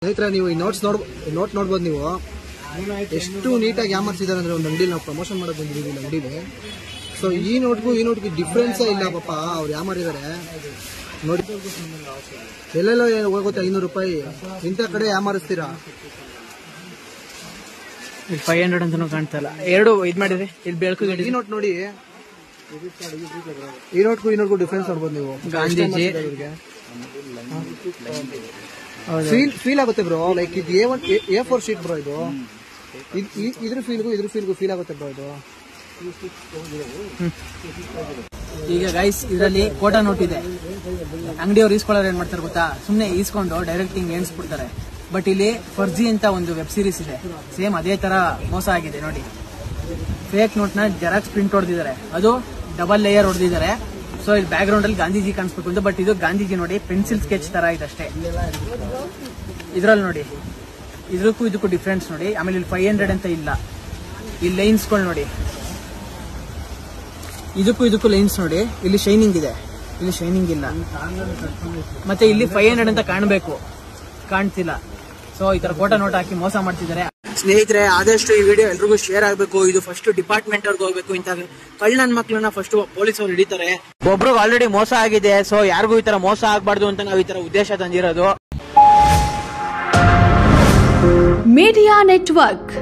ಸ್ನೇಹಿತರೆ, ನೀವು ಈ ನೋಟ್ ನೋಡ್ಬೋದು. ನೀವು ಎಷ್ಟು ನೀಟಾಗಿ ಯಾಮರ್ಸಿದ್ದಾರೆ ಅಂದ್ರೆ ಒಂದು ಅಂಗಡಿಲಿ ನಾವು ಪ್ರಮೋಷನ್ ಮಾಡಕ್ ಬಂದಿದ್ದೀವಿ ಅಂಗಡಿಲಿ. ಸೊ ಈ ನೋಟ್ಗೂ ಡಿಫ್ರೆನ್ಸೇ ಇಲ್ಲ ಪಾಪ. ಅವ್ರು ಯಾಮಾರಿದ್ದಾರೆ ನೋಡಿ. ಎಲ್ಲೆಲ್ಲೋ ಹೋಗುತ್ತೆ 500 ರೂಪಾಯಿ. ಇಂಥ ಕಡೆ ಯಾಮಾರಿಸ್ತೀರಾ? 500 ಅಂತಾನು ಕಾಣ್ತಾ ಇಲ್ಲ. ಎರಡು ಇದ್ ಮಾಡಿದ್ರೆ ಇಲ್ಲಿ ಬೆಳಕು. ಈ ನೋಟ್ ನೋಡಿ, ಈ ನೋಟ್ಗೂ ಡಿಫ್ರೆನ್ಸ್ ನೋಡ್ಬೋದು ನೀವು. ಗಾಂಧೀಜಿ ಫೀಲ್ ಆಗುತ್ತೆ ಬ್ರೋ. ಲೈಕ್ ಇದು A4 ಶೀಟ್ ಬ್ರೋ. ಇದು ಇದ್ರ ಫೀಲ್ಗೂ ಫೀಲ್ ಆಗುತ್ತೆ ಬ್ರೋ. ಇದು ಈಗ ಗೈಸ್ ಇದರಲ್ಲಿ ಕೋಟಾ ನೋಟ್ ಇದೆ. ಅಂಗಡಿಯವ್ರು ಈಸ್ಕೊಳ್ಳೋರು ಏನ್ ಮಾಡ್ತಾರೆ ಗೊತ್ತಾ? ಸುಮ್ನೆ ಈಸ್ಕೊಂಡು ಡೈರೆಕ್ಟ್ ಹಿಂಗ್ ಎಣಿಸ್ಬಿಡ್ತಾರೆ. ಬಟ್ ಇಲ್ಲಿ ಫರ್ಜಿ ಅಂತ ಒಂದು ವೆಬ್ ಸೀರೀಸ್ ಇದೆ, ಸೇಮ್ ಅದೇ ತರ ಮೋಸ ಆಗಿದೆ ನೋಡಿ. ಫೇಕ್ ನೋಟ್ ನ ಜೆರಾಕ್ಸ್ ಪ್ರಿಂಟ್ ಹೊಡೆದಿದ್ದಾರೆ, ಅದು ಡಬಲ್ ಲೇಯರ್ ಹೊಡೆದಿದ್ದಾರೆ. ಸೊ ಇಲ್ಲಿ ಬ್ಯಾಕ್ ಗ್ರೌಂಡ್ ಅಲ್ಲಿ ಗಾಂಧೀಜಿ ಕಾಣಿಸ್ಬೇಕು ಅಂತ. ಬಟ್ ಇದು ಗಾಂಧೀಜಿ ನೋಡಿ ಪೆನ್ಸಿಲ್ ಸ್ಕೆಚ್ ತರ ಇದೆ ಅಷ್ಟೇ. ಇದ್ರಲ್ಲಿ ನೋಡಿ, ಇದಕ್ಕೂ ಡಿಫ್ರೆನ್ಸ್ ನೋಡಿ. ಆಮೇಲೆ ಇಲ್ಲಿ 500 ಅಂತ ಇಲ್ಲ. ಈ ಲೈನ್ಸ್ಗಳು ನೋಡಿ, ಇದಕ್ಕೂ ಲೈನ್ಸ್ ನೋಡಿ. ಇಲ್ಲಿ ಶೈನಿಂಗ್ ಇದೆ, ಇಲ್ಲಿ ಶೈನಿಂಗ್ ಇಲ್ಲ. ಮತ್ತೆ ಇಲ್ಲಿ 500 ಅಂತ ಕಾಣಬೇಕು, ಕಾಣ್ತಿಲ್ಲ. ಸೊ ಈ ತರ ಕೋಟಾ ನೋಟ್ ಹಾಕಿ ಮೋಸ ಮಾಡ್ತಿದ್ದಾರೆ. ಸ್ನೇಹಿತರೆ, ಆದಷ್ಟು ಈ ವಿಡಿಯೋ ಎಲ್ರಿಗೂ ಶೇರ್ ಆಗಬೇಕು. ಇದು ಫಸ್ಟ್ ಡಿಪಾರ್ಟ್ಮೆಂಟ್ ಅವ್ರಿಗೆ ಹೋಗ್ಬೇಕು. ಇಂಥ ಕಳ್ಳ ನನ್ನ ಮಕ್ಕಳನ್ನ ಫಸ್ಟ್ ಪೊಲೀಸ್ ಅವ್ರು ಹಿಡಿತಾರೆ. ಒಬ್ರಿಗೆ ಆಲ್ರೆಡಿ ಮೋಸ ಆಗಿದೆ. ಸೊ ಯಾರಿಗೂ ಈ ತರ ಮೋಸ ಆಗಬಾರ್ದು ಅಂತ ನಾವು ಈ ತರ ಉದ್ದೇಶ ತಂದಿರೋದು. Media network.